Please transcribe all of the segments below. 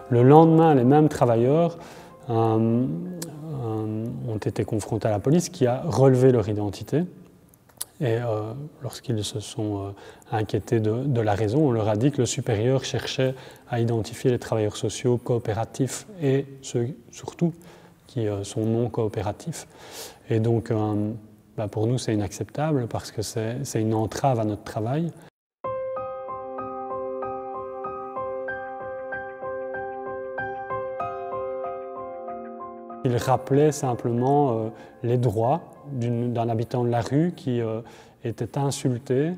Le lendemain, les mêmes travailleurs ont été confrontés à la police qui a relevé leur identité. Et lorsqu'ils se sont inquiétés de la raison, on leur a dit que le supérieur cherchait à identifier les travailleurs sociaux coopératifs et ceux surtout qui sont non coopératifs. Et donc pour nous c'est inacceptable parce que c'est une entrave à notre travail. Il rappelait simplement les droits d'un habitant de la rue qui était insulté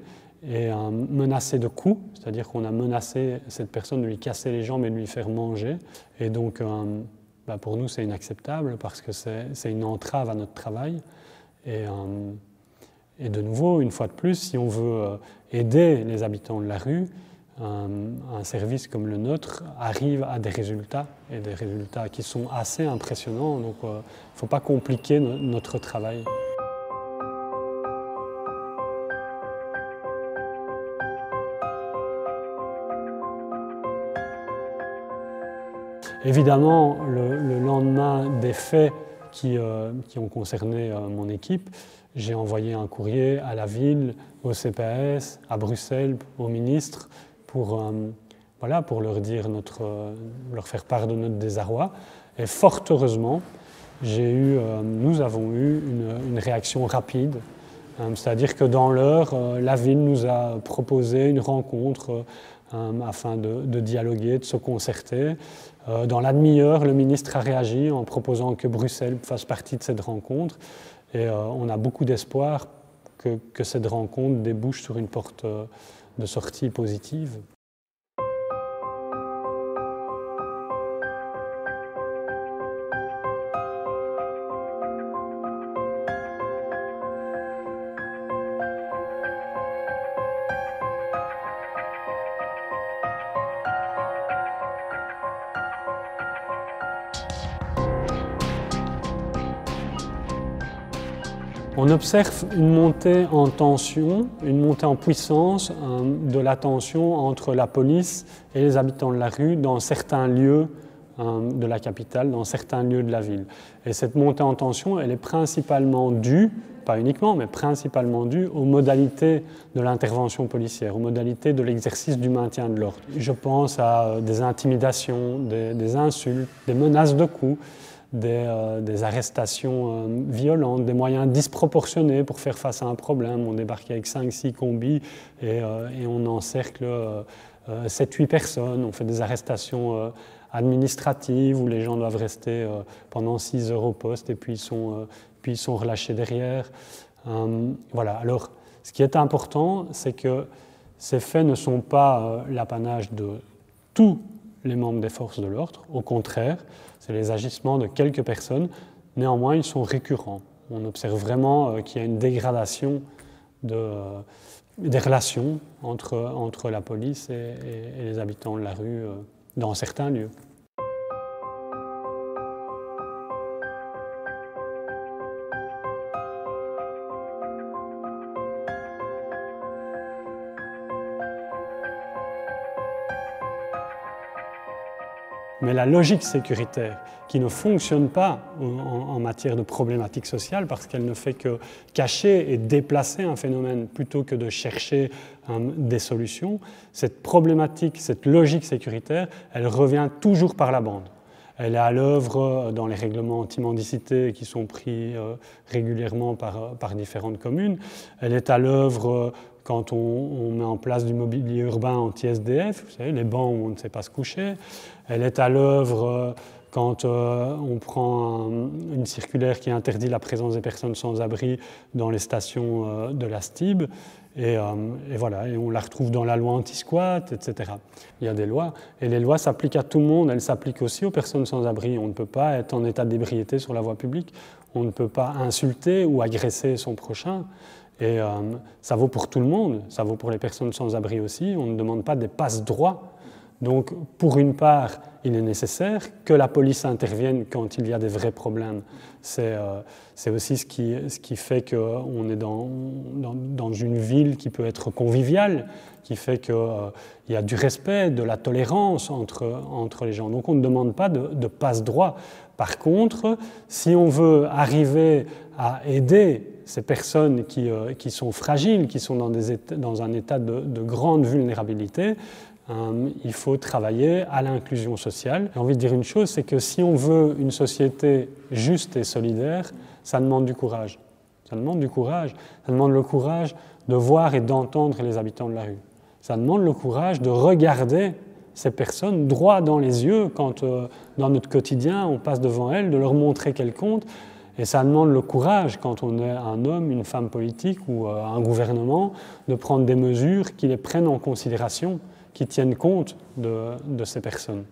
et menacé de coups, c'est-à-dire qu'on a menacé cette personne de lui casser les jambes et de lui faire manger. Et donc pour nous c'est inacceptable parce que c'est une entrave à notre travail. Et de nouveau, une fois de plus, si on veut aider les habitants de la rue, un service comme le nôtre arrive à des résultats, et des résultats qui sont assez impressionnants, donc il ne faut pas compliquer notre travail. Évidemment, le lendemain des faits qui ont concerné mon équipe, j'ai envoyé un courrier à la ville, au CPAS, à Bruxelles, au ministre, pour leur faire part de notre désarroi. Et fort heureusement, nous avons eu une réaction rapide. C'est-à-dire que dans l'heure, la ville nous a proposé une rencontre afin de dialoguer, de se concerter. Dans la demi-heure, le ministre a réagi en proposant que Bruxelles fasse partie de cette rencontre. Et on a beaucoup d'espoir que cette rencontre débouche sur une porte de sortie positive. On observe une montée en tension, une montée en puissance de la tension entre la police et les habitants de la rue dans certains lieux de la capitale, dans certains lieux de la ville. Et cette montée en tension, elle est principalement due, pas uniquement, mais principalement due aux modalités de l'intervention policière, aux modalités de l'exercice du maintien de l'ordre. Je pense à des intimidations, des insultes, des menaces de coups, des arrestations violentes, des moyens disproportionnés pour faire face à un problème. On débarque avec 5-6 combis et on encercle 7-8 personnes. On fait des arrestations administratives où les gens doivent rester pendant 6 heures au poste et puis ils sont relâchés derrière. Voilà. Alors, ce qui est important, c'est que ces faits ne sont pas l'apanage de tous les membres des forces de l'ordre. Au contraire, c'est les agissements de quelques personnes. Néanmoins, ils sont récurrents. On observe vraiment qu'il y a une dégradation des relations entre la police et les habitants de la rue dans certains lieux. Mais la logique sécuritaire qui ne fonctionne pas en matière de problématiques sociales parce qu'elle ne fait que cacher et déplacer un phénomène plutôt que de chercher des solutions, cette problématique, cette logique sécuritaire, elle revient toujours par la bande. Elle est à l'œuvre dans les règlements anti-mendicité qui sont pris régulièrement par différentes communes. Elle est à l'œuvre quand on met en place du mobilier urbain anti-SDF, vous savez, les bancs où on ne sait pas se coucher. Elle est à l'œuvre quand on prend une circulaire qui interdit la présence des personnes sans abri dans les stations de la STIB. Et voilà, et on la retrouve dans la loi anti-squat, etc. Il y a des lois, et les lois s'appliquent à tout le monde. Elles s'appliquent aussi aux personnes sans abri. On ne peut pas être en état d'ébriété sur la voie publique. On ne peut pas insulter ou agresser son prochain. Et ça vaut pour tout le monde, ça vaut pour les personnes sans abri aussi. On ne demande pas des passe-droits Donc, pour une part, il est nécessaire que la police intervienne quand il y a des vrais problèmes. C'est aussi ce qui fait qu'on est dans une ville qui peut être conviviale, qui fait qu'il y a du respect, de la tolérance entre les gens. Donc on ne demande pas de passe-droit. Par contre, si on veut arriver à aider ces personnes qui sont fragiles, qui sont dans un état de grande vulnérabilité, il faut travailler à l'inclusion sociale. J'ai envie de dire une chose, c'est que si on veut une société juste et solidaire, ça demande du courage. Ça demande du courage. Ça demande le courage de voir et d'entendre les habitants de la rue. Ça demande le courage de regarder ces personnes droit dans les yeux quand, dans notre quotidien, on passe devant elles, de leur montrer qu'elles comptent. Et ça demande le courage, quand on est un homme, une femme politique ou un gouvernement, de prendre des mesures qui les prennent en considération, qui tiennent compte de ces personnes.